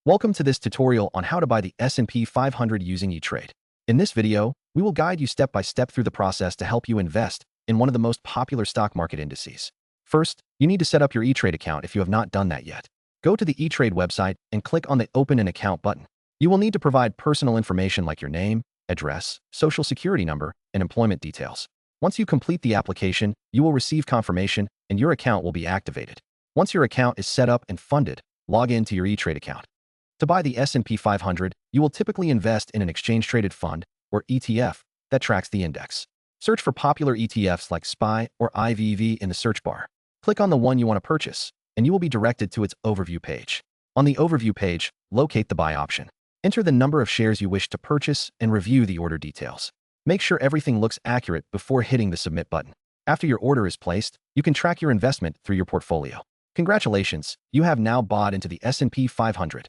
Welcome to this tutorial on how to buy the S&P 500 using E-Trade. In this video, we will guide you step by step through the process to help you invest in one of the most popular stock market indices. First, you need to set up your E-Trade account if you have not done that yet. Go to the E-Trade website and click on the Open an Account button. You will need to provide personal information like your name, address, social security number, and employment details. Once you complete the application, you will receive confirmation and your account will be activated. Once your account is set up and funded, log in to your E-Trade account. To buy the S&P 500, you will typically invest in an exchange-traded fund, or ETF, that tracks the index. Search for popular ETFs like SPY or IVV in the search bar. Click on the one you want to purchase, and you will be directed to its overview page. On the overview page, locate the buy option. Enter the number of shares you wish to purchase and review the order details. Make sure everything looks accurate before hitting the Submit button. After your order is placed, you can track your investment through your portfolio. Congratulations, you have now bought into the S&P 500.